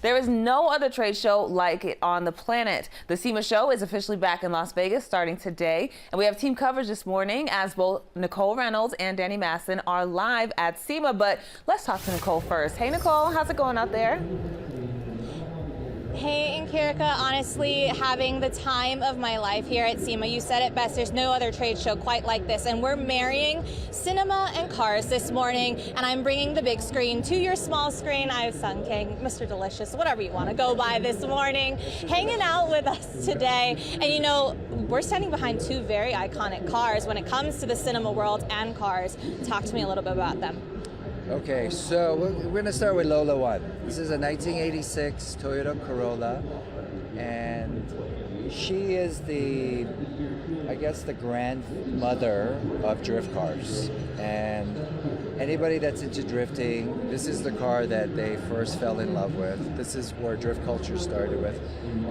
There is no other trade show like it on the planet. The SEMA show is officially back in Las Vegas starting today. And we have team coverage this morning as both Nicole Reynolds and Danny Masson are live at SEMA. But let's talk to Nicole first. Hey, Nicole, how's it going out there? Hey, and Kirika, honestly, having the time of my life here at SEMA. You said it best, there's no other trade show quite like this, and we're marrying cinema and cars this morning, and I'm bringing the big screen to your small screen. I've sung Kang, Mr. Delicious, whatever you want to go by this morning, hanging out with us today. And you know, we're standing behind two very iconic cars when it comes to the cinema world and cars. Talk to me a little bit about them. Okay, so we're going to start with Lola 1. This is a 1986 Toyota Corolla, and she is the, I guess, the grandmother of drift cars. And anybody that's into drifting, this is the car that they first fell in love with. This is where drift culture started with.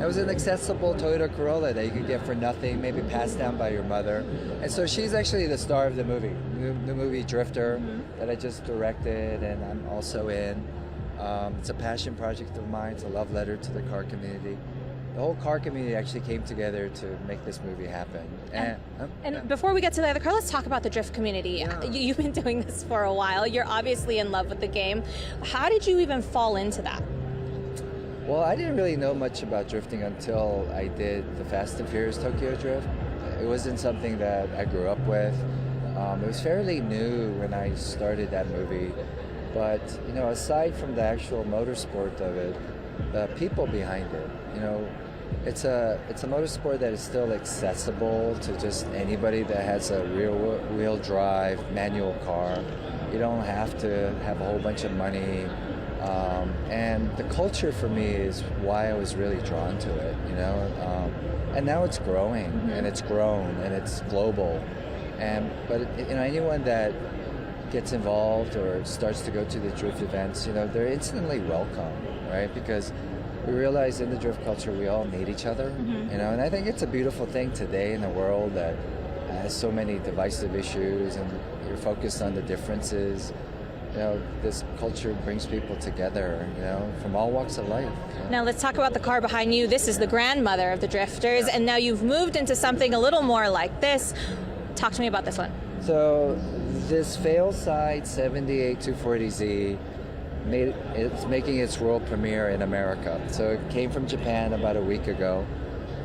It was an accessible Toyota Corolla that you could get for nothing, maybe passed down by your mother. And so she's actually the star of the movie, the movie Drifter, that I just directed and I'm also in. It's a passion project of mine. It's a love letter to the car community. The whole car community actually came together to make this movie happen. And before we get to the other car, let's talk about the drift community. Yeah. You've been doing this for a while. You're obviously in love with the game. How did you even fall into that? Well, I didn't really know much about drifting until I did the Fast and Furious Tokyo Drift. It wasn't something that I grew up with. It was fairly new when I started that movie. But, you know, aside from the actual motorsport of it, the people behind it, you know, it's a motorsport that is still accessible to just anybody that has a rear-wheel drive manual car. You don't have to have a whole bunch of money. And the culture for me is why I was really drawn to it, you know. And now it's growing, and it's grown, and it's global. But you know, anyone that gets involved or starts to go to the drift events, you know, they're instantly welcome, right? Because we realize in the drift culture we all need each other, you know. And I think it's a beautiful thing today in a world that has so many divisive issues, and you're focused on the differences. You know, this culture brings people together, you know, from all walks of life. Yeah. Now let's talk about the car behind you. This is the grandmother of the drifters, and now you've moved into something a little more like this. Talk to me about this one. So this fail-side 78 240Z it's making its world premiere in America. So it came from Japan about a week ago.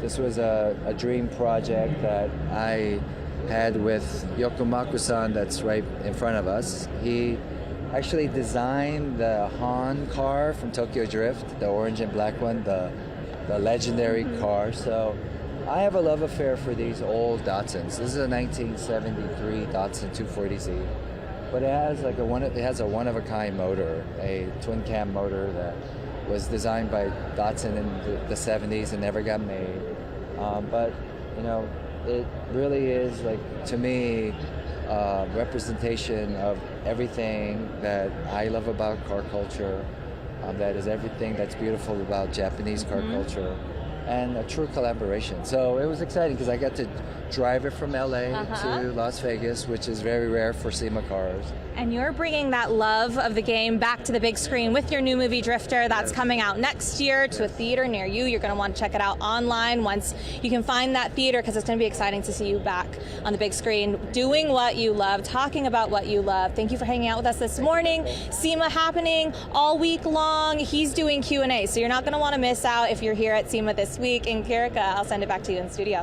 This was a dream project that I had with Yokomaku-san that's right in front of us. He actually designed the Han car from Tokyo Drift, the orange and black one, the legendary car. So I have a love affair for these old Datsuns. This is a 1973 Datsun 240Z, but it has a one-of-a-kind motor, a twin-cam motor that was designed by Datsun in the 70s and never got made. But you know, it really is, like, to me, representation of everything that I love about car culture. That is everything that's beautiful about Japanese car culture. And a true collaboration. So it was exciting because I got to drive it from LA to Las Vegas, which is very rare for SEMA cars. And you're bringing that love of the game back to the big screen with your new movie Drifter. That's coming out next year to a theater near you. You're going to want to check it out online once you can find that theater, because it's going to be exciting to see you back on the big screen doing what you love, talking about what you love. Thank you for hanging out with us this morning. SEMA happening all week long. He's doing Q&A, so you're not going to want to miss out if you're here at SEMA this week. And Kirika, I'll send it back to you in the studio.